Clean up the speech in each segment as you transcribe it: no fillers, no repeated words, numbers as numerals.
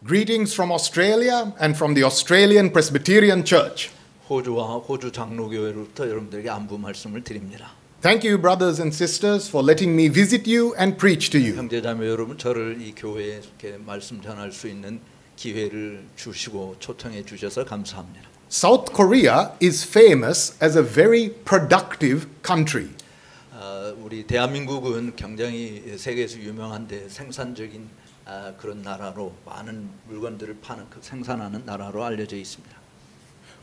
Greetings from Australia and from the Australian Presbyterian Church. 호주와 호주 장로교회로부터 여러분들에게 안부 말씀을 드립니다. Thank you, brothers and sisters, for letting me visit you and preach to you. 형제자매 여러분, 저를 이 교회에 이렇게 말씀 전할 수 있는 기회를 주시고 초청해 주셔서 감사합니다. South Korea is famous as a very productive country. 우리 대한민국은 굉장히 세계에서 유명한데 생산적인 그런 나라로 많은 물건들을 파는 생산하는 나라로 알려져 있습니다.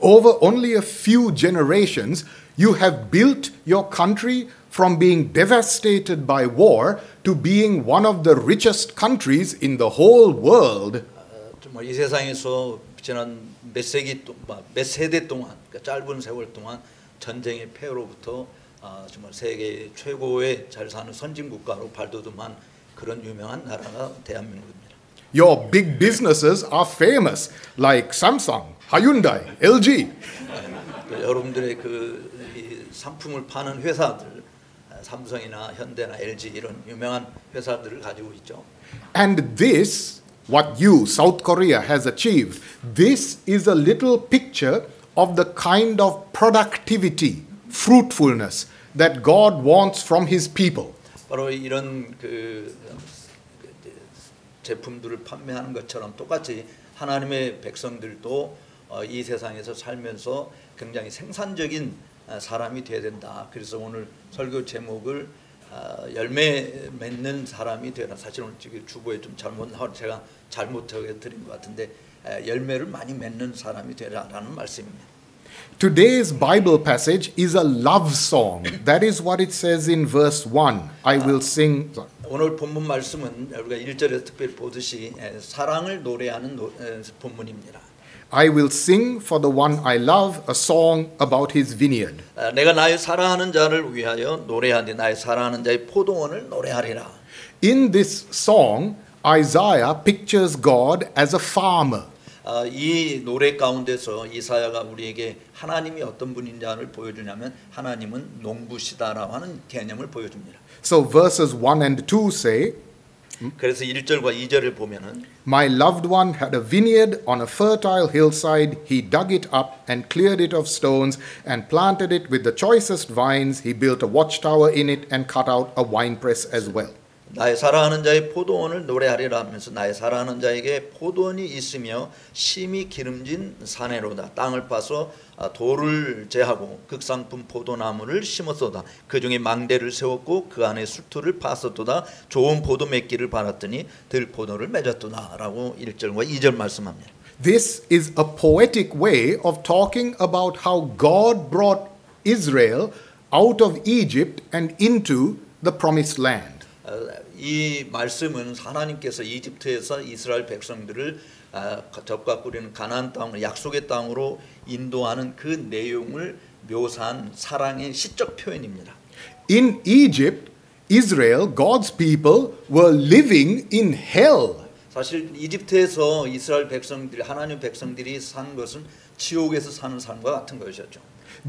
Over only a few generations, you have built your country from being devastated by war to being one of the richest countries in the whole world. 정말 이 세상에서 지난 몇 세대 동안, 그러니까 짧은 세월 동안 전쟁의 폐해로부터 정말 세계 최고의 잘 사는 선진 국가로 발돋움한 그런 유명한 나라가 대한민국입니다. Your big businesses are famous, like Samsung, Hyundai, LG. 여러분들의 이 상품을 파는 회사들, 삼성이나 현대나 LG 이런 유명한 회사들을 가지고 있죠. And this, what you, South Korea, has achieved, this is a little picture of the kind of productivity, fruitfulness that God wants from His people. 바로 이런 제품들을 판매하는 것처럼 똑같이 하나님의 백성들도 이 세상에서 살면서 굉장히 생산적인 사람이 되어야 된다. 그래서 오늘 설교 제목을 열매 맺는 사람이 되라. 사실 오늘 주보에 좀 제가 잘못하게 드린 것 같은데 열매를 많이 맺는 사람이 되라라는 말씀입니다. Today's Bible passage is a love song. That is what it says in verse 1. I will sing. 오늘 본문 말씀은 우리가 1절에서 특별히 보듯이 사랑을 노래하는 본문입니다. I will sing for the one I love a song about his vineyard. 내가 나의 사랑하는 자를 위하여 노래하되 나의 사랑하는 자의 포도원을 노래하리라. In this song, Isaiah pictures God as a farmer. 이 노래 가운데서 이사야가 우리에게 하나님이 어떤 분인지를 보여주냐면 하나님은 농부시다라고 하는 개념을 보여줍니다. So verses 1 and 2 say, 그래서 1절과 2절을 보면은 My loved one had a vineyard on a fertile hillside. He dug it up and cleared it of stones and planted it with the choicest vines. He built a watchtower in it and cut out a winepress as well. 나의 사랑하는 자의 포도원을 노래하리라 하면서 나의 사랑하는 자에게 포도원이 있으며 심히 기름진 사내로다. 땅을 파서 돌을 제하고 극상품 포도나무를 심었도다. 그 중에 망대를 세웠고 그 안에 수투를 팠었도다. 좋은 포도 맺기를 바랐더니 들포도를 맺었도다. 라고 1절과 2절 말씀합니다. This is a poetic way of talking about how God brought Israel out of Egypt and into the promised land. 이 말씀은 하나님께서 이집트에서 이스라엘 백성들을 젖과 꿀이는 가나안 땅을 약속의 땅으로 인도하는 그 내용을 묘사한 사랑의 시적 표현입니다. In Egypt, Israel, God's people, were living in hell. 사실 이집트에서 이스라엘 백성들이 하나님 백성들이 산 것은 지옥에서 사는 삶과 같은 것이었죠.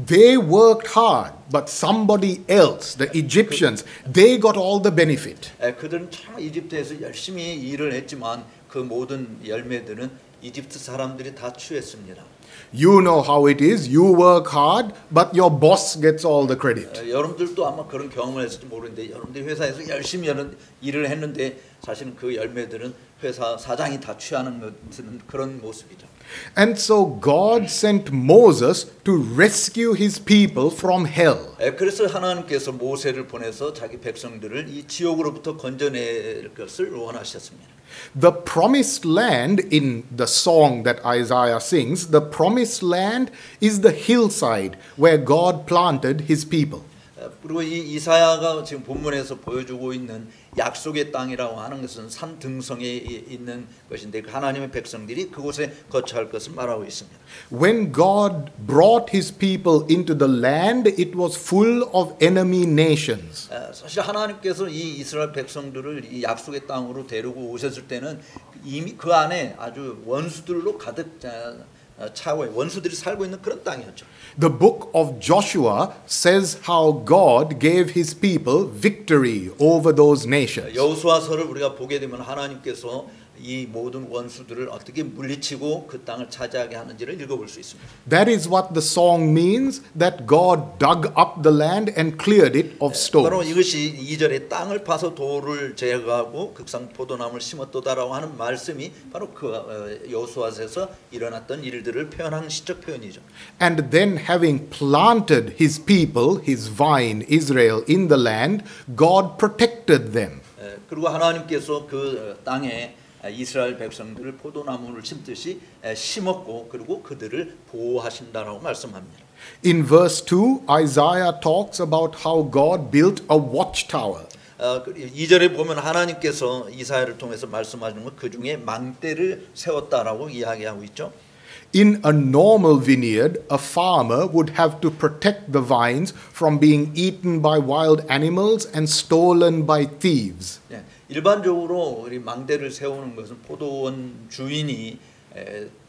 They worked hard, but somebody else, the Egyptians, they got all the benefit. 그들은 참 이집트에서 열심히 일을 했지만 그 모든 열매들은 이집트 사람들이 다 취했습니다. You know how it is. You work hard, but your boss gets all the credit. 여러분들도 아마 그런 경험을 했을지 모르는데 여러분들이 회사에서 열심히 일을 했는데 사실은 그 열매들은 회사 사장이 다 취하는 그런 모습이죠. And so God sent Moses to rescue his people from hell. 그래서 하나님께서 모세를 보내서 자기 백성들을 이 지옥으로부터 건져낼 것을 원하셨습니다. The promised land in the song that Isaiah sings, the promised land is the hillside where God planted his people. 그리고 이 이사야가 지금 본문에서 보여주고 있는 약속의 땅이라고 하는 것은 산 등성에 있는 것인데 하나님의 백성들이 그곳에 거처할 것을 말하고 있습니다. When God brought his people into the land, it was full of enemy nations. 사실 하나님께서 이 이스라엘 백성들을 이 약속의 땅으로 데리고 오셨을 때는 이미 그 안에 아주 원수들로 가득 차고 원수들이 살고 있는 그런 땅이었죠. The book of Joshua says how God gave his people victory over those nations. 여호수아서를 우리가 보게 되면 하나님께서 이 모든 원수들을 어떻게 물리치고 그 땅을 차지하게 하는지를 읽어볼 수 있습니다. That is what the song means, that God dug up the land and cleared it of 바로 stones. 이것이 2절에 땅을 파서 돌을 제거하고 극상 포도나무를 심었도다라고 하는 말씀이 바로 그 여호수아에서 일어났던 일들을 표현한 시적 표현이죠. And then having planted his people, his vine, Israel, in the land, God protected them. 그리고 하나님께서 그 땅에 이스라엘 백성들을 포도나무를 심듯이 심었고 그리고 그들을 보호하신다라고 말씀합니다. In verse 2, Isaiah talks about how God built a watchtower. 2절에 보면 하나님께서 이사야를 통해서 말씀하시는 것 그 중에 망대를 세웠다라고 이야기하고 있죠. In a normal vineyard, a farmer would have to protect the vines from being eaten by wild animals and stolen by thieves. 일반적으로 우리 망대를 세우는 것은 포도원 주인이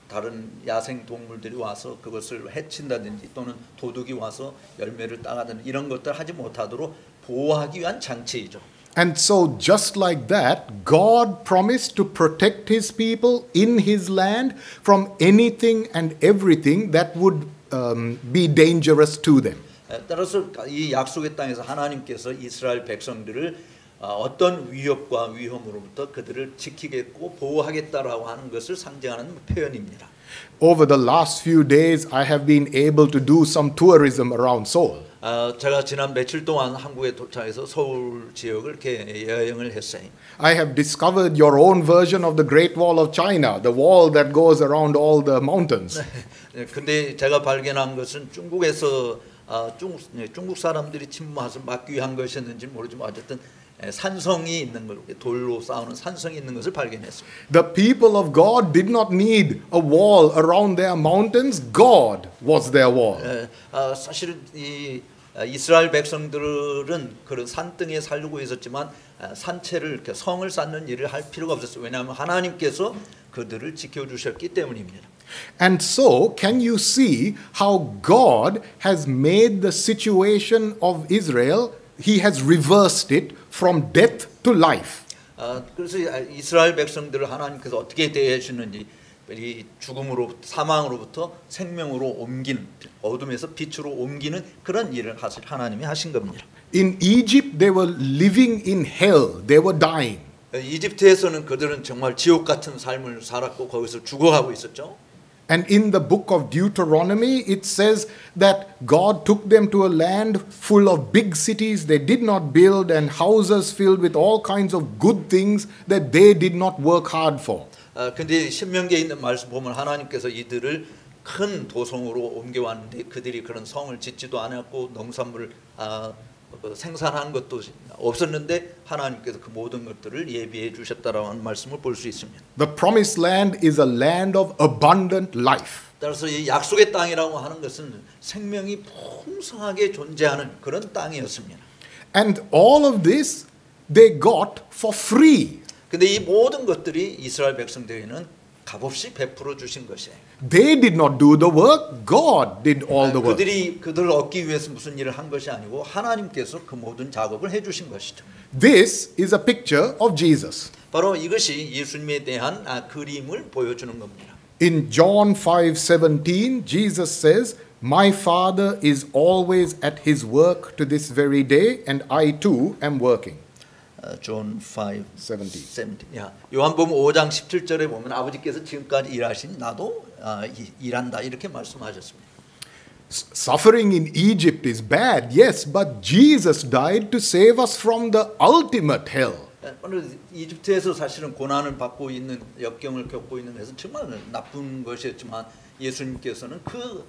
다른 야생 동물들이 와서 그것을 해친다든지 또는 도둑이 와서 열매를 따가든지 이런 것들 하지 못하도록 보호하기 위한 장치이죠. And so just like that, God promised to protect his people in his land from anything and everything that would be dangerous to them. 따라서 이 약속의 땅에서 하나님께서 이스라엘 백성들을 어떤 위협과 위험으로부터 그들을 지키겠고 보호하겠다라고 하는 것을 상징하는 표현입니다. Over the last few days, I have been able to do some tourism around Seoul. 제가 지난 며칠 동안 한국에 도착해서 서울 지역을 이렇게 여행을 했어요. I have discovered your own version of the Great Wall of China, the wall that goes around all the mountains. 근데 제가 발견한 것은 중국에서 중국 사람들이 침몰해서 막기 위한 것이었는지 모르지만 어쨌든 산성이 있는 걸 돌로 쌓는 산성이 있는 것을 발견했습니다. The people of God did not need a wall around their mountains. God was their wall. 사실은 이 이스라엘 백성들은 그런 산등에 살고 있었지만 산채를 이렇게 성을 쌓는 일을 할 필요가 없었어요. 왜냐하면 하나님께서 그들을 지켜주셨기 때문입니다. And so, can you see how God has made the situation of Israel? He has reversed it from death to life. 그래서 이스라엘 백성들을 하나님께서 어떻게 대하시는지 이 죽음으로부터 사망으로부터 생명으로 옮기는 어둠에서 빛으로 옮기는 그런 일을 사실 하나님이 하신 겁니다. In Egypt, they were living in hell. They were dying. 이집트에서는 그들은 정말 지옥 같은 삶을 살았고 거기서 죽어가고 있었죠. And in the book of Deuteronomy, it says that God took them to a land full of big cities they did not build and houses filled with all kinds of good things that they did not work hard for. 근데 신명기에 있는 말씀 보면 하나님께서 이들을 큰 도성으로 옮겨왔는데 그들이 그런 성을 짓지도 않았고 농산물을 생산한 것도 없었는데 하나님께서 그 모든 것들을 예비해 주셨다라는 말씀을 볼 수 있습니다. The promised land is a land of abundant life. 따라서 이 약속의 땅이라고 하는 것은 생명이 풍성하게 존재하는 그런 땅이었습니다. And all of this they got for free. 근데 이 모든 것들이 이스라엘 백성들에게는 값없이 베풀어 주신 것이에요. They did not do the work. God did all the work. 그들이 그들을 얻기 위해서 무슨 일을 한 것이 아니고 하나님께서 그 모든 작업을 해 주신 것이죠. This is a picture of Jesus. 바로 이것이 예수님에 대한 그림을 보여주는 겁니다. In John 5:17, Jesus says, "My Father is always at his work to this very day, and I too am working." John 5:17. 요한복음 5장 17절에 보면 아버지께서 지금까지 일하신 나도 일한다 이렇게 말씀하셨습니다. Suffering in Egypt is bad, yes, but Jesus died to save us from the ultimate hell. 이집트에서 사실은 고난을 받고 있는 역경을 겪고 있는 것은 정말 나쁜 것이었지만 예수님께서는 그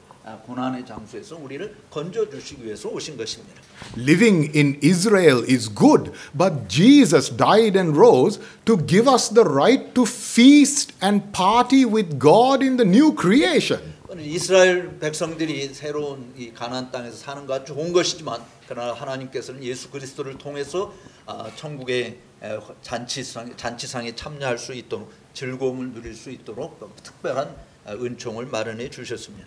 고난의 장소에서 우리를 건져 주시기 위해서 오신 것입니다. Living in Israel is good, but Jesus died and rose to give us the right to feast and party with God in the new creation. 이스라엘 백성들이 새로운 이 가나안 땅에서 사는 것 좋은 것이지만 그러나 하나님께서는 예수 그리스도를 통해서 천국의 잔치상에 참여할 수 있도록 즐거움을 누릴 수 있도록 특별한 은총을 마련해 주셨습니다.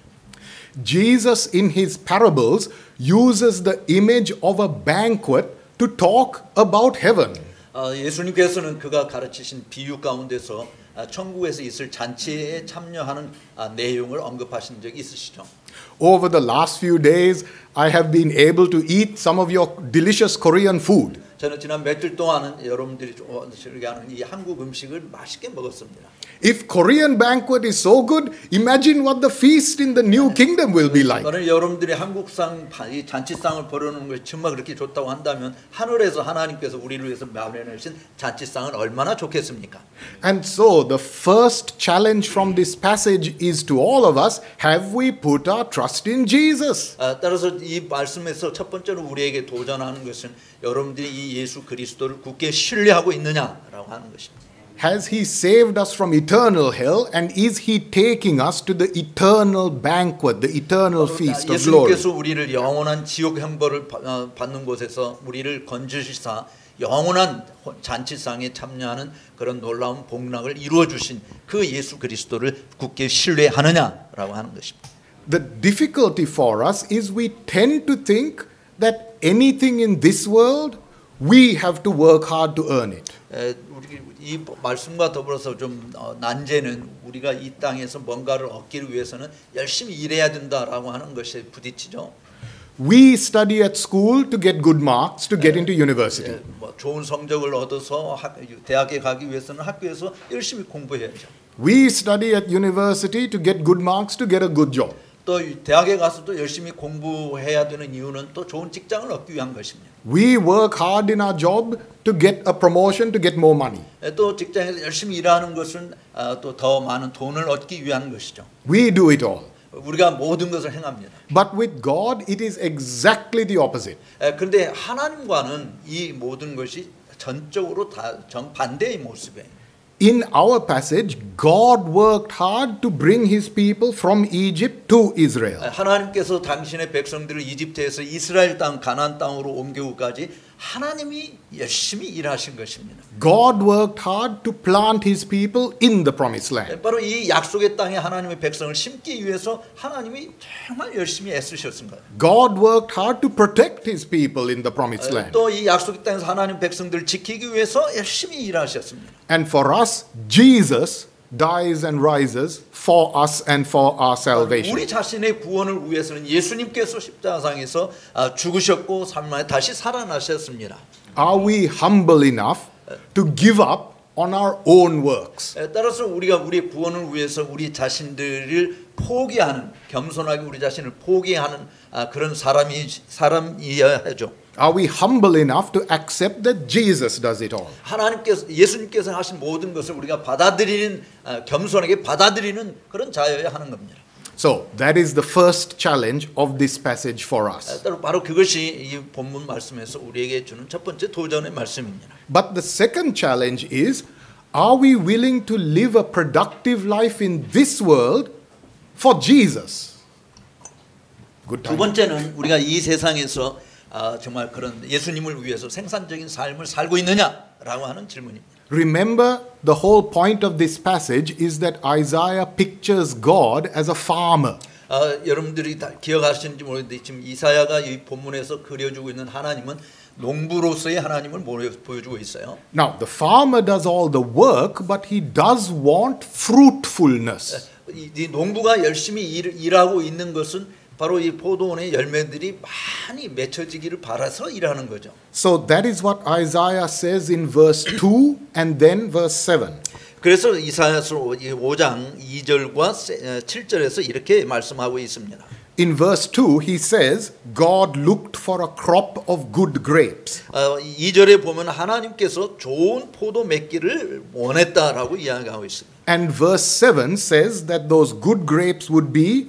Jesus in his parables uses the image of a banquet to talk about heaven. 예수님께서는 그가 가르치신 비유 가운데서 천국에서 있을 잔치에 참여하는 내용을 언급하신 적이 있으시죠? Over the last few days, I have been able to eat some of your delicious Korean food. 저는 지난 며칠 동안은 여러분들이 즐겨하는 이 한국 음식을 맛있게 먹었습니다. If Korean banquet is so good, imagine what the feast in the new kingdom will be like. 저는 여러분들이 한국상 이 잔치상을 벌여놓는 것이 정말 그렇게 좋다고 한다면 하늘에서 하나님께서 우리를 위해서 마련하신 잔치상은 얼마나 좋겠습니까? And so the first challenge from this passage is to all of us, have we put our trust in Jesus? 따라서 이 말씀에서 첫 번째로 우리에게 도전하는 것은 여러분들이 이 예수 그리스도를 굳게 신뢰하고 있느냐라고 하는 것입니다. Has he saved us from eternal hell, and is he taking us to the eternal banquet, the eternal feast of glory? 예수님께서 우리를 영원한 지옥 형벌을 받는 곳에서 우리를 건지시사 영원한 잔치상에 참여하는 그런 놀라운 복락을 이루어 주신 그 예수 그리스도를 굳게 신뢰하느냐라고 하는 것입니다. The difficulty for us is we tend to think that anything in this world we have to work hard to earn it. 우리 이 말씀과 더불어서 좀 난제는 우리가 이 땅에서 뭔가를 얻기 위해서는 열심히 일해야 된다라고 하는 것에 부딪히죠. We study at school to get good marks to get into university. 뭐 좋은 성적을 얻어서 대학에 가기 위해서는 학교에서 열심히 공부해야죠. We study at university to get good marks to get a good job. 또 대학에 가서도 열심히 공부해야 되는 이유는 또 좋은 직장을 얻기 위한 것입니다. We work hard in our job to get a promotion, to get more money. 또 직장에서 열심히 일하는 것은 또 더 많은 돈을 얻기 위한 것이죠. We do it all. 우리가 모든 것을 행합니다. But with God, it is exactly the opposite. 그런데 하나님과는 이 모든 것이 전적으로 다 정반대의 모습이에요. In our passage, God worked hard to bring his people from Egypt to Israel. 하나님께서 당신의 백성들을 이집트에서 이스라엘 땅 가나안 땅으로 옮기고까지 하나님이 열심히 일하신 것입니다. God worked hard to plant his people in the promised land. 바로 이 약속의 땅에 하나님의 백성을 심기 위해서 하나님이 정말 열심히 애쓰셨습니다. God worked hard to protect his people in the promised land. 또 이 약속의 땅에서 하나님 백성들을 지키기 위해서 열심히 일하셨습니다. And for us, Jesus dies and rises for us and for our salvation. 우리 자신의 구원을 위해서는 예수님께서 십자가상에서 죽으셨고 3일 만에 다시 살아나셨습니다. Are we humble enough to give up on our own works? 따라서 우리가 우리의 구원을 위해서 우리 자신들을 포기하는, 겸손하게 우리 자신을 포기하는 그런 사람이어야 하죠. Are we humble enough to accept that Jesus does it all? 예수님께서 하신 모든 것을 우리가 받아들이는, 겸손하게 받아들이는 그런 자여야 하는 겁니다. So that is the first challenge of this passage for us. 바로 그것이 이 본문 말씀에서 우리에게 주는 첫 번째 도전의 말씀입니다. But the second challenge is, are we willing to live a productive life in this world for Jesus? Good 두 time. 번째는 우리가 이 세상에서 정말 그런 예수님을 위해서 생산적인 삶을 살고 있느냐라고 하는 질문입니다. Remember, the whole point of this passage is that Isaiah pictures God as a farmer. 여러분들이 다 기억하시는지 모르겠는데 지금 이사야가 이 본문에서 그려주고 있는 하나님은 농부로서의 하나님을 보여주고 있어요. Now, the farmer does all the work, but he does want fruitfulness. 이 농부가 열심히 일하고 있는 것은 바로 이 포도원의 열매들이 많이 맺혀지기를 바라서 일하는 거죠. So that is what Isaiah says in verse 2 and then verse 7. 그래서 이사야서 5장 2절과 7절에서 이렇게 말씀하고 있습니다. In verse 2, he says, God looked for a crop of good grapes. 2절에 보면 하나님께서 좋은 포도 맺기를 원했다라고 이야기하고 있습니다. And verse 7 says that those good grapes would be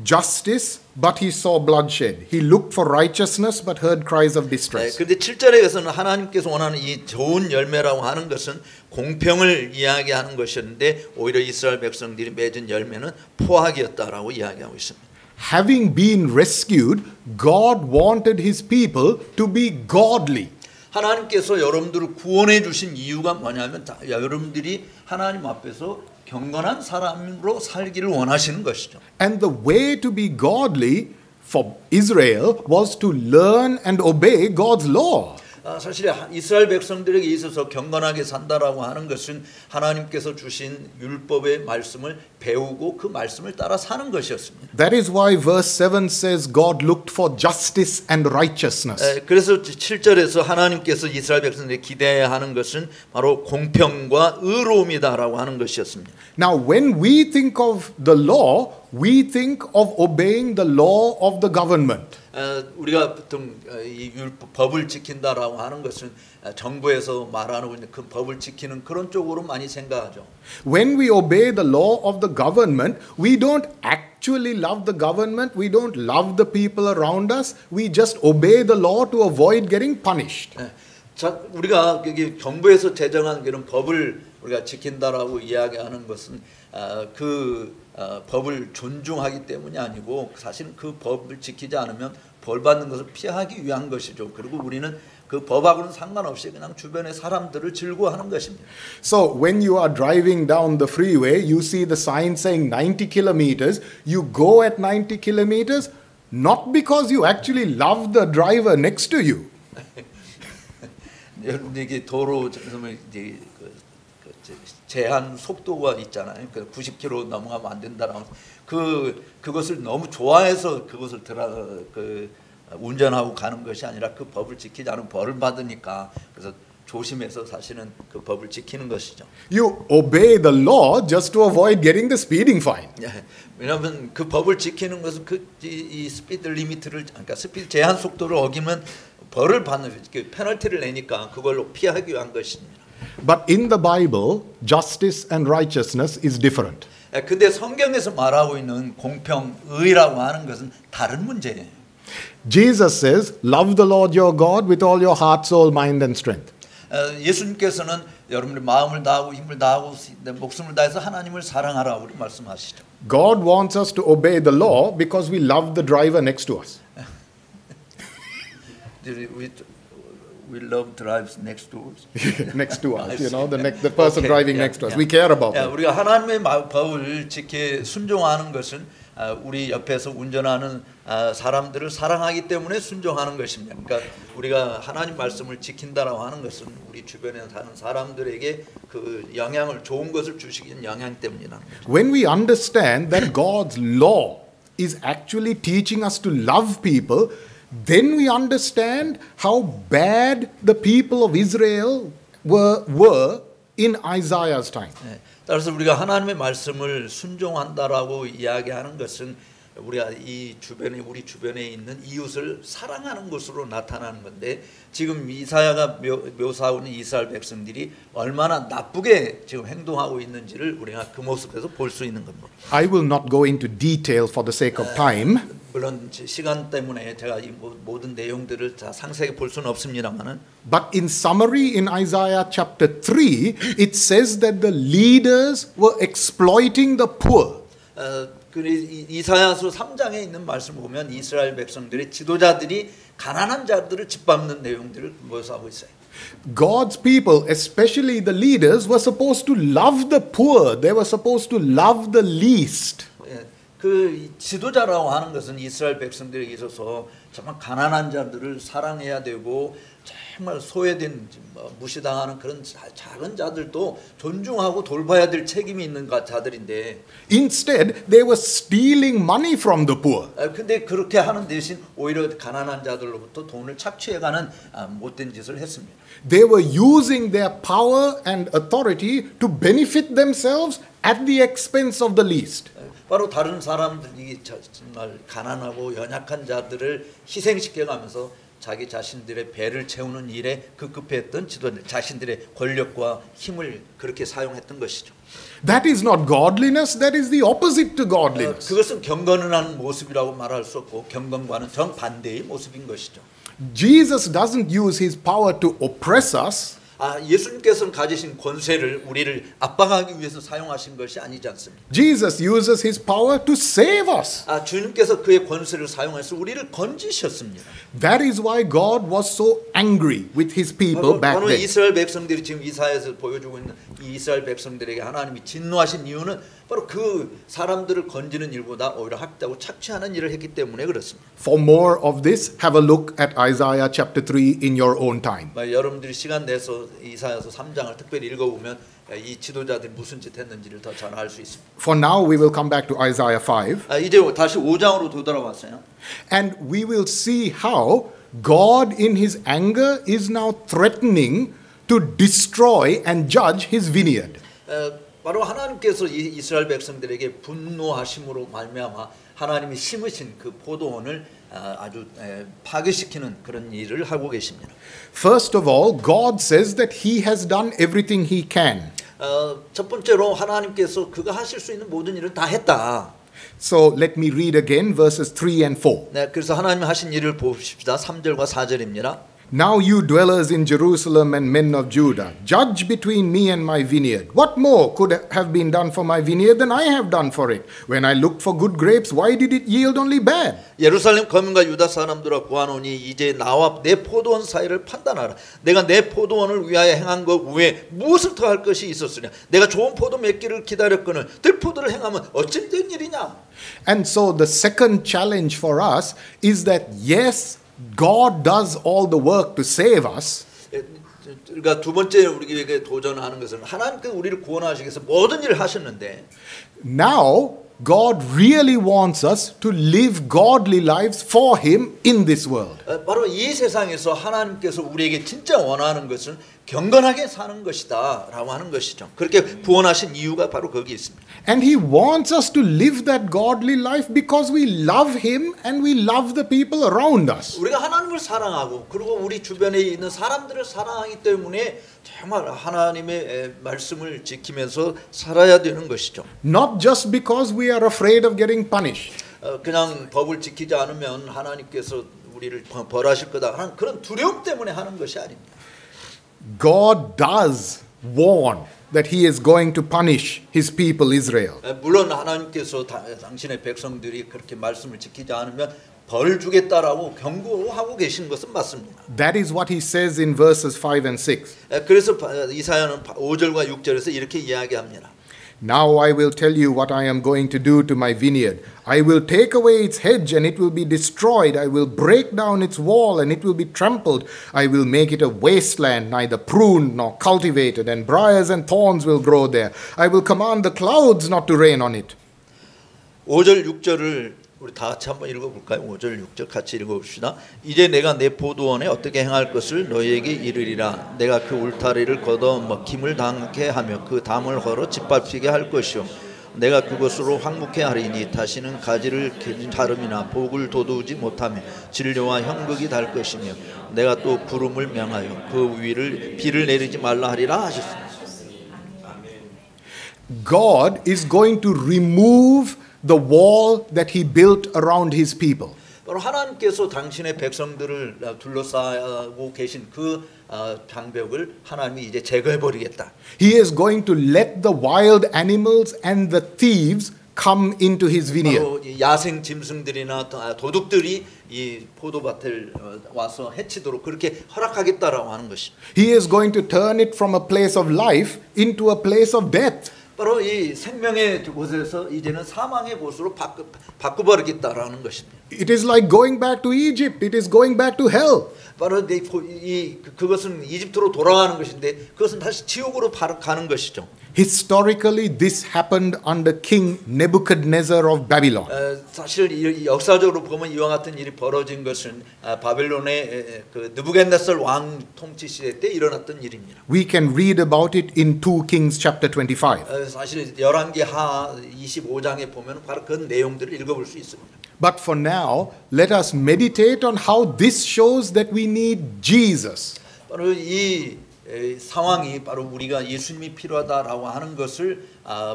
justice, but he saw bloodshed. He looked for righteousness, but heard cries of distress. 그런데 7절에서는 하나님께서 원하는 이 좋은 열매라고 하는 것은 공평을 이야기하는 것이었는데 오히려 이스라엘 백성들이 맺은 열매는 포악이었다라고 이야기하고 있습니다. Having been rescued, God wanted his people to be godly. 하나님께서 여러분들을 구원해 주신 이유가 뭐냐면 여러분들이 하나님 앞에서 경건한 사람으로 살기를 원하시는 것이죠. And the way to be godly for Israel was to learn and obey God's law. 사실 이스라엘 백성들에게 있어서 경건하게 산다라고 하는 것은 하나님께서 주신 율법의 말씀을 배우고 그 말씀을 따라 사는 것이었습니다. That is why verse 7 says God looked for justice and righteousness. 그래서 7절에서 하나님께서 이스라엘 백성들이 기대해야 하는 것은 바로 공평과 의로움이다라고 하는 것이었습니다. Now, when we think of the law, we think of obeying the law of the government. 우리가 보통 이 법을 지킨다라고 하는 것은 정부에서 말하는 그 법을 지키는 그런 쪽으로 많이 생각하죠. When we obey the law of the government, we don't actually love the government, we don't love the people around us, we just obey the law to avoid getting punished. 자, 우리가 여기 정부에서 제정한 그런 법을 우리가 지킨다라고 이야기하는 것은 법을 존중하기 때문이 아니고 사실은 그 법을 지키지 않으면 벌 받는 것을 피하기 위한 것이죠. 그리고 우리는 그 법하고는 상관없이 그냥 주변의 사람들을 즐거워하는 것입니다. So when you are driving down the freeway, you see the sign saying 90 kilometers, you go at 90 kilometers not because you actually love the driver next to you. 여러분 이게 도로 이제 제한 속도가 있잖아요. 90km 넘어가면 안 된다라고. 그것을 너무 좋아해서 그것을 운전하고 가는 것이 아니라 그 법을 지키지 않으면 벌을 받으니까 그래서 조심해서 사실은 그 법을 지키는 것이죠. You obey the law just to avoid getting the speeding fine. 왜냐하면 그 법을 지키는 것은 이 스피드 리미트를 그러니까 스피드 제한 속도를 어기면 벌을 받는 그 페널티를 내니까 그걸로 피하기 위한 것입니다. But in the Bible, justice and righteousness is different. 근데 성경에서 말하고 있는 공평, 의라고 하는 것은 다른 문제예요. Jesus says, love the Lord your God with all your heart, soul, mind and strength. 예수님께서는 여러분의 마음을 다하고 힘을 다하고 목숨을 다해서 하나님을 사랑하라고 말씀하시죠. God wants us to obey the law because we love the driver next to us. We love drives next to us. Next to us, you know, the person driving next to us. We care about them. 우리가 하나님의 법을 지켜 순종하는 것은 우리 옆에서 운전하는 사람들을 사랑하기 때문에 순종하는 것입니다. 그러니까 우리가 하나님 말씀을 지킨다라고 하는 것은 우리 주변에 사는 사람들에게 그 영향을 좋은 것을 주시는 영향 때문이라는 거죠. When we understand that God's law is actually teaching us to love people, then we understand how bad the people of Israel were in Isaiah's time. 따라서 우리가 하나님의 말씀을 순종한다라고 이야기하는 것은 우리가 우리 주변에 있는 이웃을 사랑하는 것으로 나타나는 건데 지금 이사야가 묘사하고 있는 이스라엘 백성들이 얼마나 나쁘게 지금 행동하고 있는지를 우리가 그 모습에서 볼 수 있는 겁니다. I will not go into detail for the sake of time. 물론 시간 때문에 제가 이 모든 내용들을 다 상세하게 볼 수는 없습니다만은. But in summary, in Isaiah chapter 3, it says that the leaders were exploiting the poor. 이사야서 3장에 있는 말씀 보면 이스라엘 백성들의 지도자들이 가난한 자들을 짓밟는 내용들을 묘사하고 있어요. God's people, especially the leaders, were supposed to love the poor. They were supposed to love the least. 그 지도자라고 하는 것은 이스라엘 백성들에게 있어서 정말 가난한 자들을 사랑해야 되고 정말 소외된 무시당하는 그런 작은 자들도 존중하고 돌봐야 될 책임이 있는 자들인데 Instead, they were stealing money from the poor. 근데 그렇게 하는 대신 오히려 가난한 자들로부터 돈을 착취해가는 못된 짓을 했습니다. They were using their power and authority to benefit themselves at the expense of the least. 바로 다른 사람들이 정말 가난하고 연약한 자들을 희생시켜가면서 자기 자신들의 배를 채우는 일에 급급했던 지도자들, 자신들의 권력과 힘을 그렇게 사용했던 것이죠. That is not godliness, that is the opposite to godliness. 그것은 경건한 모습이라고 말할 수 없고 경건과는 정반대의 모습인 것이죠. Jesus doesn't use his power to oppress us. 예수님께서는 가지신 권세를 우리를 압박하기 위해서 사용하신 것이 아니지 않습니까? Jesus uses his power to save us. 주님께서 그의 권세를 사용해서 우리를 건지셨습니다. That is why God was so angry with his people back 바로 then. 이스라엘 백성들이 지금 이사야에서 보여주고 있는 이 이스라엘 백성들에게 하나님이 진노하신 이유는 바로 그 사람들을 건지는 일보다 오히려 학대하고 착취하는 일을 했기 때문에 그렇습니다. For more of this, have a look at Isaiah chapter 3 in your own time. 여러분들이 시간 내서 이사야서 3장을 특별히 읽어보면 이 지도자들이 무슨 짓 했는지를 더 잘 알 수 있습니다. For now, we will come back to Isaiah 5. 이제 다시 5장으로 되돌아왔어요. And we will see how God in his anger is now threatening to destroy and judge his vineyard. 바로 하나님께서 이스라엘 백성들에게 분노하심으로 말미암아 하나님이 심으신 그 포도원을 아주 파괴시키는 그런 일을 하고 계십니다. First of all, God says that he has done everything he can. 첫 번째로 하나님께서 그가 하실 수 있는 모든 일을 다 했다. So let me read again verses 3 and 4. 네, 그래서 하나님이 하신 일을 보십시다. 3절과 4절입니다. Now you dwellers in Jerusalem and men of Judah, judge between me and my vineyard. What more could have been done for my vineyard than I have done for it? When I looked for good grapes, why did it yield only bad? 예루살렘 거민과 유다 사람들아 구하노니 이제 나와 내 포도원 사이를 판단하라. 내가 내 포도원을 위하여 행한 것 외에 무엇을 더 할 것이 있었으냐? 내가 좋은 포도 맺기를 기다렸거늘 들포도를 행하면 어찌 된 일이냐? And so the second challenge for us is that yes, God does all the work to save us. 그러니까 두 번째 우리에게 도전하는 것은 하나님께서 우리를 구원하시기 위해서 모든 일을 하셨는데 Now God really wants us to live godly lives for him in this world. 바로 이 세상에서 하나님께서 우리에게 진짜 원하는 것은 경건하게 사는 것이다 라고 하는 것이죠. 그렇게 구원하신 이유가 바로 거기에 있습니다. And he wants us to live that godly life because we love him and we love the people around us. 우리가 하나님을 사랑하고 그리고 우리 주변에 있는 사람들을 사랑하기 때문에 정말 하나님의 말씀을 지키면서 살아야 되는 것이죠. Not just because we are afraid of getting punished. 그냥 법을 지키지 않으면 하나님께서 우리를 벌하실 거다 하는 그런 두려움 때문에 하는 것이 아닙니다. God does warn that he is going to punish his people Israel. 물론 하나님께서 당신의 백성들이 그렇게 말씀을 지키지 않으면 벌 주겠다라고 경고하고 계신 것은 맞습니다. That is what he says in verses 5 and 6. 그래서 이사야는 5절과 6절에서 이렇게 이야기합니다. Now I will tell you what I am going to do to my vineyard. I will take away its hedge and it will be destroyed. I will break down its wall and it will be trampled. I will make it a wasteland, neither pruned nor cultivated, and briars and thorns will grow there. I will command the clouds not to rain on it. 5절 6절을 우리 다 같이 한번 읽어볼까요? 5절 6절 같이 읽어봅시다. 이제 내가 내 포도원에 어떻게 행할 것을 너희에게 이르리라. 내가 그 울타리를 걷어 먹힘을 당케 하며 그 담을 헐어 짓밟히게 할 것이요. 내가 그것으로 황무케 하리니 다시는 가지를 자름이나 복을 돋우지 못하며 진료와 형극이 달 것이며 내가 또 구름을 명하여 그 위를 비를 내리지 말라 하리라 하셨습니다. God is going to remove the wall that he built around his people. 바로 하나님께서 당신의 백성들을 둘러싸고 계신 그 장벽을 하나님이 이제 제거해 버리겠다. He is going to let the wild animals and the thieves come into his vineyard. 바로 야생 짐승들이나 도둑들이 이 포도밭을 와서 해치도록 그렇게 허락하겠다라고 하는 것입니다. He is going to turn it from a place of life into a place of death. 바로 이 생명의 곳에서 이제는 사망의 곳으로 바꿔버리겠다라는 것입니다. It is like going back to Egypt. It is going back to hell. 바로 그것은 이집트로 돌아가는 것인데 그것은 다시 지옥으로 가는 것이죠. Historically, this happened under King Nebuchadnezzar of Babylon. 사실 역사적으로 보면 이와 같은 일이 벌어진 것은 바벨론의 그 느부갓네살 왕 통치 시대 때 일어났던 일입니다. We can read about it in 2 Kings chapter 25. 사실 열왕기하 25장에 보면 바로 그 내용들을 읽어볼 수 있습니다. But for now, let us meditate on how this shows that we need Jesus. 바로 이 상황이 바로 우리가 예수님이 필요하다라고 하는 것을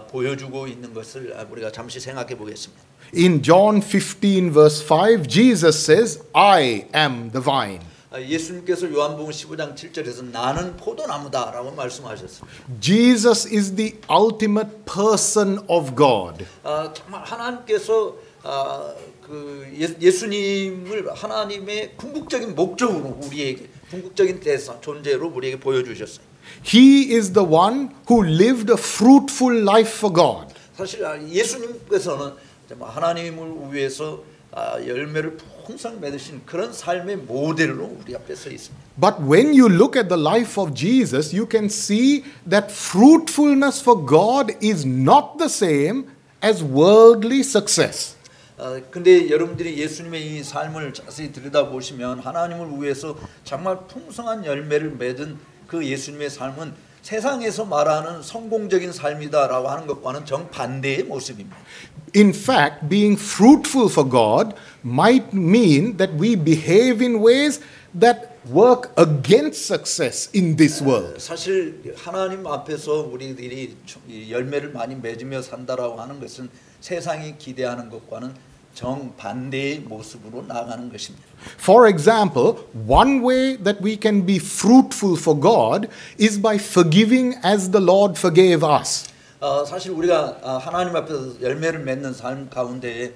보여주고 있는 것을 우리가 잠시 생각해 보겠습니다. In John 15 verse 5, Jesus says, I am the vine. 예수님께서 요한복음 15장 7절에서 나는 포도나무다라고 말씀하셨습니다. Jesus is the ultimate person of God. 정말 하나님께서 예수님을 하나님의 궁극적인 목적으로 우리에게 궁극적인 대상 존재로 우리에게 보여주셨어요. He is the one who lived a fruitful life for God. 사실 예수님께서는 하나님을 위해서 열매를 풍성히 맺으신 그런 삶의 모델로 우리 앞에 서 있습니다. But when you look at the life of Jesus, you can see that fruitfulness for God is not the same as worldly success. 근데 여러분들이 예수님의 이 삶을 자세히 들여다보시면 하나님을 위해서 정말 풍성한 열매를 맺은 그 예수님의 삶은 세상에서 말하는 성공적인 삶이다라고 하는 것과는 정반대의 모습입니다. In fact, being fruitful for God might mean that we behave in ways that work against success in this world. 사실 하나님 앞에서 우리들이 열매를 많이 맺으며 산다라고 하는 것은 세상이 기대하는 것과는 정반대의 모습으로 나아가는 것입니다. For example, one way that we can be fruitful for God is by forgiving as the Lord forgave us. 사실 우리가 하나님 앞에서 열매를 맺는 삶 가운데에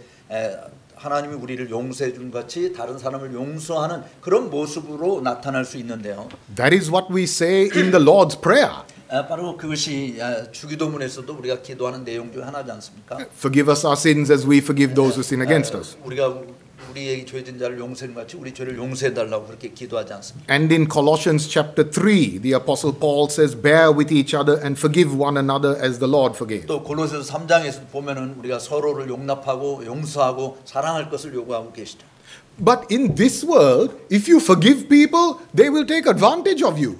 하나님이 우리를 용서해 준 같이 다른 사람을 용서하는 그런 모습으로 나타날 수 있는데요. That is what we say in the Lord's Prayer. 바로 그것이 주기도문에서도 우리가 기도하는 내용 중 하나지 않습니까? Forgive us our sins as we forgive those who sin against us. 우리가 우리의 죄진 자를 용서하는 같이 우리 죄를 용서해 달라고 그렇게 기도하지 않습니까? And in Colossians chapter 3, the apostle Paul says, "Bear with each other and forgive one another as the Lord forgave." 또 골로새서 3장에서 보면은 우리가 서로를 용납하고 용서하고 사랑할 것을 요구하고 계시죠. But in this world, if you forgive people, they will take advantage of you.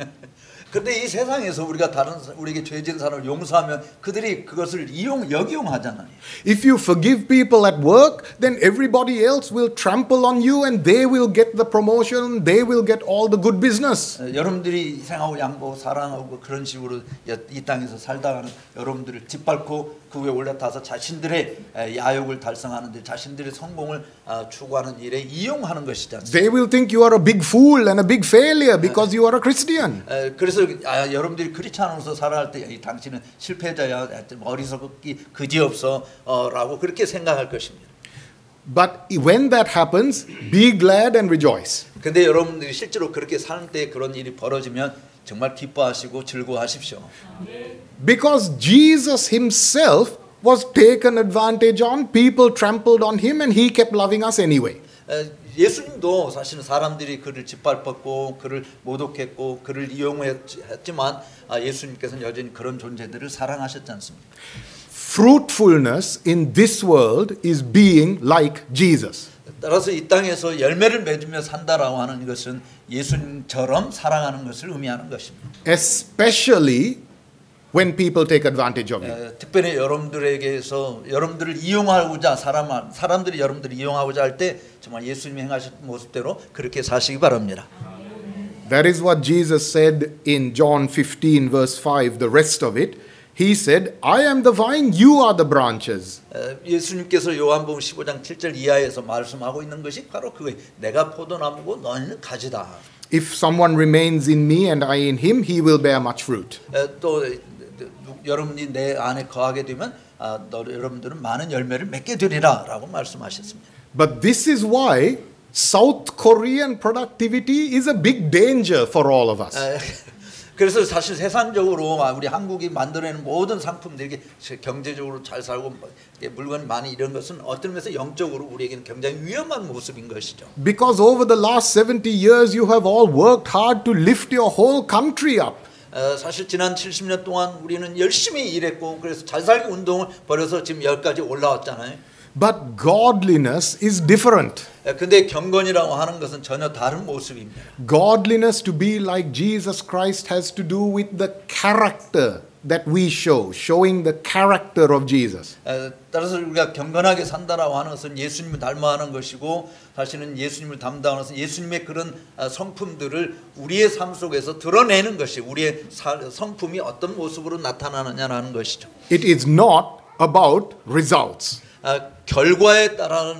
그런데 이 세상에서 우리가 우리에게 죄진 사람을 용서하면 그들이 그것을 역이용하잖아요. If you forgive people at work, then everybody else will trample on you and they will get the promotion, they will get all the good business. 여러분들이 희생하고 양보하고 사랑하고 그런 식으로 이 땅에서 살다가는 여러분들을 짓밟고 그 위에 올라타서 자신들의 야욕을 달성하는데 자신들의 성공을 추구하는 일에 이용하는 것이지 않습니까? They will think you are a big fool and a big failure because you are a Christian. 그래서 여러분들이 크리스찬으로서 살아갈 때 당신은 실패자야, 어리석기 그지없어라고 그렇게 생각할 것입니다. But when that happens, be glad and rejoice. 근데 여러분들이 실제로 그렇게 사는 때 그런 일이 벌어지면 정말 기뻐하시고 즐거워하십시오. Because Jesus himself was taken advantage on, people trampled on him and he kept loving us anyway. 예수님도 사실은 사람들이 그를 짓밟았고 그를 모독했고 그를 이용했지만 예수님께서는 여전히 그런 존재들을 사랑하셨지 않습니까? Fruitfulness in this world is being like Jesus. 따라서 이 땅에서 열매를 맺으며 산다라고 하는 것은 예수님처럼 사랑하는 것을 의미하는 것입니다. Especially when people take advantage of you. 특별히 여러분들에게서 여러분들을 이용하고자 사람들이 여러분들을 이용하고자 할 때 정말 예수님이 행하신 모습대로 그렇게 사시기 바랍니다. That is what Jesus said in John 15 verse 5, the rest of it. He said, I am the vine, you are the branches. 예수님께서 요한복음 15장 7절 이하에서 말씀하고 있는 것이 바로 그거예요. 내가 포도나무고 너희는 가지다. If someone remains in me and I in him, he will bear much fruit. 또 여러분이 내 안에 거하게 되면 여러분들은 많은 열매를 맺게 되리라라고 말씀하셨습니다. But this is why South Korean productivity is a big danger for all of us. 그래서 사실 세상적으로 우리 한국이 만들어내는 모든 상품들이 경제적으로 잘 살고 물건이 많이 이런 것은 어떤 면에서 영적으로 우리에게는 굉장히 위험한 모습인 것이죠. Because over the last 70 years you have all worked hard to lift your whole country up. 사실 지난 70년 동안 우리는 열심히 일했고 그래서 잘 살기 운동을 벌여서 지금 여기까지 올라왔잖아요. But godliness is different. 근데 경건이라고 하는 것은 전혀 다른 모습입니다. Godliness to be like Jesus Christ has to do with the character that we show, showing the character of Jesus. 따라서 우리가 경건하게 산다라고 하는 것은 예수님을 닮아가는 것이고 사실은 예수님을 담당하면서 예수님의 그런 성품들을 우리의 삶 속에서 드러내는 것이 우리의 성품이 어떤 모습으로 나타나느냐라는 것이죠. It is not about results. 결과에 따른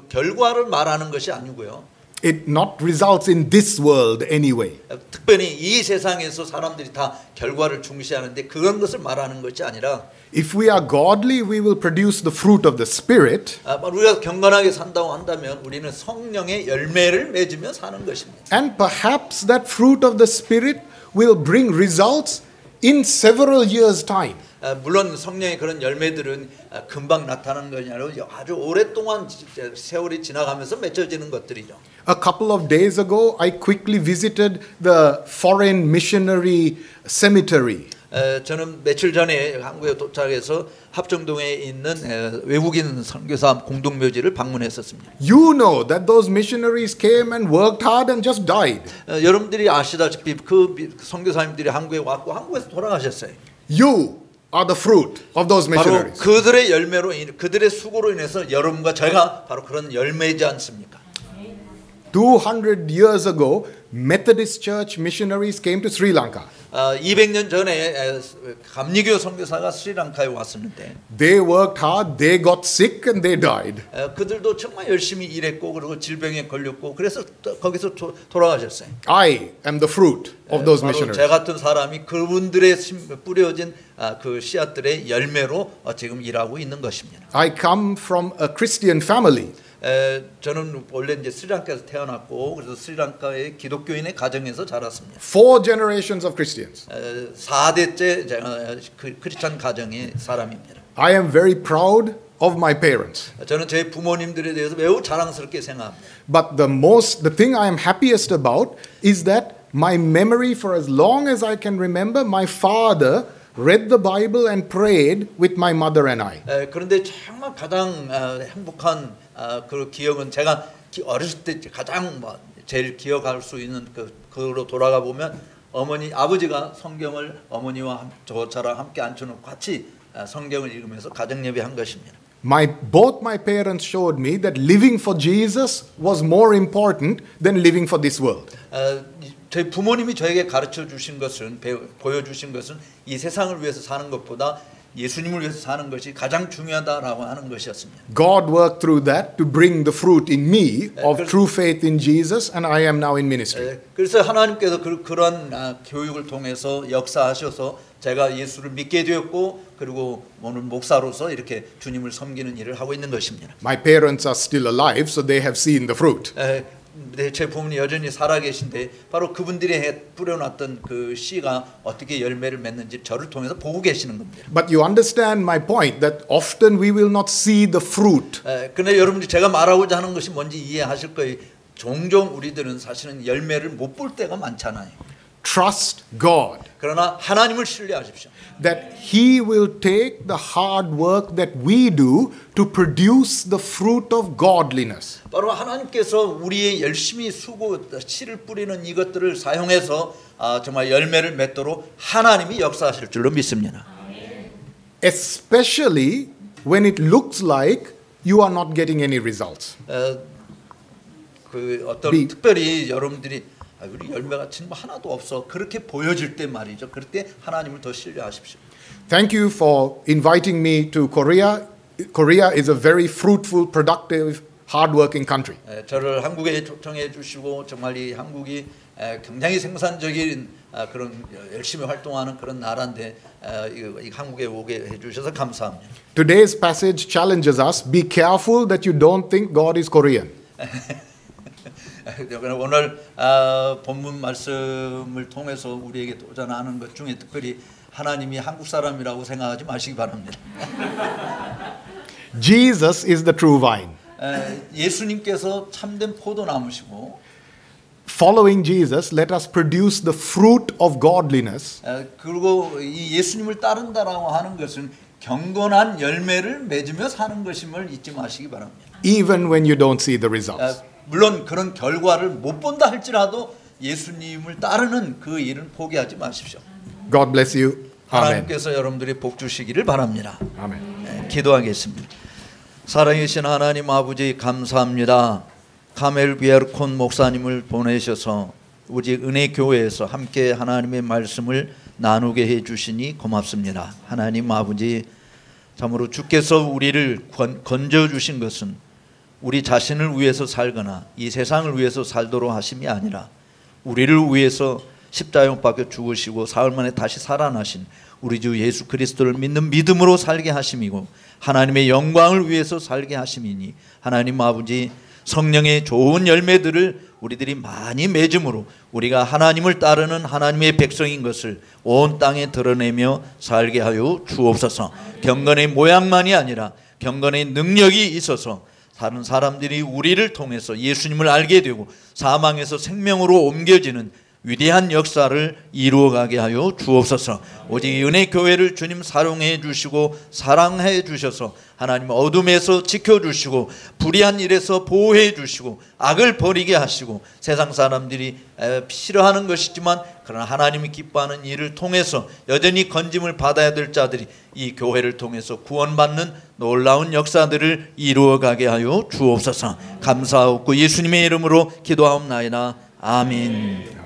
결과를 말하는 것이 아니고요. It not results in this world anyway. 특별히 이 세상에서 사람들이 다 결과를 중시하는데 그런 것을 말하는 것이 아니라 If we are godly, we will produce the fruit of the Spirit. 우리가 경건하게 산다고 한다면 우리는 성령의 열매를 맺으며 사는 것입니다. And perhaps that fruit of the Spirit will bring results in several years' time. 물론 성령의 그런 열매들은 금방 나타나는 것이 아니라 아주 오랫동안 세월이 지나가면서 맺어지는 것들이죠. A couple of days ago, I quickly visited the foreign missionary cemetery. 저는 며칠 전에 한국에 도착해서 합정동에 있는 외국인 선교사 공동묘지를 방문했었습니다. You know that those missionaries came and worked hard and just died. 여러분들이 아시다시피 그 선교사님들이 한국에 왔고 한국에서 돌아가셨어요. You are the fruit of those 바로 missionaries. 그들의 열매로 그들의 수고로 인해서 여러분과 제가 바로 그런 열매이지 않습니까? 200 years ago, Methodist Church missionaries came to Sri Lanka. 200년 전에 감리교 선교사가 스리랑카에 왔었는데 They worked hard, they got sick and they died. 그들도 정말 열심히 일했고 그리고 질병에 걸렸고 그래서 거기서 돌아가셨어요. I am the fruit of those 바로 missionaries. 제 같은 사람이 그분들의 뿌려진 그 씨앗들의 열매로 지금 일하고 있는 것입니다. I come from a Christian family. 저는 원래 이제 스리랑카에서 태어났고 그래서 스리랑카의 기독교인의 가정에서 자랐습니다. 4 generations of Christians. 4대째 제가 크리스찬 가정의 사람입니다. I am very proud of my parents. 저는 제 부모님들에 대해서 매우 자랑스럽게 생각합니다. But the thing I am happiest about is that my memory for as long as I can remember, my father read the Bible and prayed with my mother and I. 그런데 정말 가장 행복한 그 기억은 제가 어렸을 때 가장 제일 기억할 수 있는 그로 돌아가 보면 아버지가 성경을 어머니와 저랑 함께 앉혀놓고 같이 성경을 읽으면서 가정 예배한 것입니다. Both my parents showed me that living for Jesus was more important than living for this world. 저희 부모님이 저에게 가르쳐 주신 것은 보여주신 것은 이 세상을 위해서 사는 것보다 예수님을 위해서 사는 것이 가장 중요하다라고 하는 것이었습니다. God worked through that to bring the fruit in me of true faith in Jesus, and I am now in ministry. 그래서 하나님께서 그런 교육을 통해서 역사하셔서 제가 예수를 믿게 되었고 그리고 오늘 목사로서 이렇게 주님을 섬기는 일을 하고 있는 것입니다. My parents are still alive, so they have seen the fruit. 제 부모님이 여전히 살아계신데 바로 그분들이 뿌려놨던 그 씨가 어떻게 열매를 맺는지 저를 통해서 보고 계시는 겁니다. But you understand my point that often we will not see the fruit. 그런데 여러분들이 제가 말하고자 하는 것이 뭔지 이해하실 거예요. 종종 우리들은 사실은 열매를 못 볼 때가 많잖아요. Trust God. 그러나 하나님을 신뢰하십시오. That He will take the hard work that we do to produce the fruit of godliness. 바로 하나님께서 우리의 열심히 씨를 뿌리는 이것들을 사용해서 정말 열매를 맺도록 하나님이 역사하실 줄로 믿습니다. Especially when it looks like you are not getting any results. 특별히 여러분들이 우리 열매가 정말 하나도 없어 그렇게 보여질 때 말이죠. 그럴 때 하나님을 더 신뢰하십시오. Thank you for inviting me to Korea. Korea is a very fruitful, productive, hard-working country. 저를 한국에 초청해 주시고 정말 이 한국이 굉장히 생산적인 그런 열심히 활동하는 그런 나라인데 이 한국에 오게 해 주셔서 감사합니다. Today's passage challenges us. Be careful that you don't think God is Korean. 오늘 본문 말씀을 통해서 우리에게 도전하는 것 중에 특별히 하나님이 한국 사람이라고 생각하지 마시기 바랍니다. Jesus is the true vine. 예수님께서 참된 포도나무시고 Following Jesus, let us produce the fruit of godliness. 그리고 이 예수님을 따른다라고 하는 것은 경건한 열매를 맺으며 사는 것임을 잊지 마시기 바랍니다. Even when you don't see the results. 물론 그런 결과를 못 본다 할지라도 예수님을 따르는 그 일은 포기하지 마십시오. God bless you. Amen. 하나님께서 여러분들이 복 주시기를 바랍니다. Amen. 기도하겠습니다. 사랑이신 하나님 아버지 감사합니다. 카멜 비에르콘 목사님을 보내셔서 우리 은혜교회에서 함께 하나님의 말씀을 나누게 해주시니 고맙습니다. 하나님 아버지 참으로 주께서 우리를 건져주신 것은 우리 자신을 위해서 살거나 이 세상을 위해서 살도록 하심이 아니라 우리를 위해서 십자가에 못 박혀 죽으시고 사흘 만에 다시 살아나신 우리 주 예수 그리스도를 믿는 믿음으로 살게 하심이고 하나님의 영광을 위해서 살게 하심이니 하나님 아버지 성령의 좋은 열매들을 우리들이 많이 맺음으로 우리가 하나님을 따르는 하나님의 백성인 것을 온 땅에 드러내며 살게 하여 주옵소서. 경건의 모양만이 아니라 경건의 능력이 있어서 다른 사람들이 우리를 통해서 예수님을 알게 되고 사망에서 생명으로 옮겨지는 위대한 역사를 이루어가게 하여 주옵소서. 오직 은혜 교회를 주님 사랑해 주시고 사랑해 주셔서 하나님 어둠에서 지켜주시고 불의한 일에서 보호해 주시고 악을 버리게 하시고 세상 사람들이 싫어하는 것이지만 그러나 하나님이 기뻐하는 일을 통해서 여전히 건짐을 받아야 될 자들이 이 교회를 통해서 구원받는 놀라운 역사들을 이루어가게 하여 주옵소서. 감사하옵고 예수님의 이름으로 기도하옵나이다. 아멘.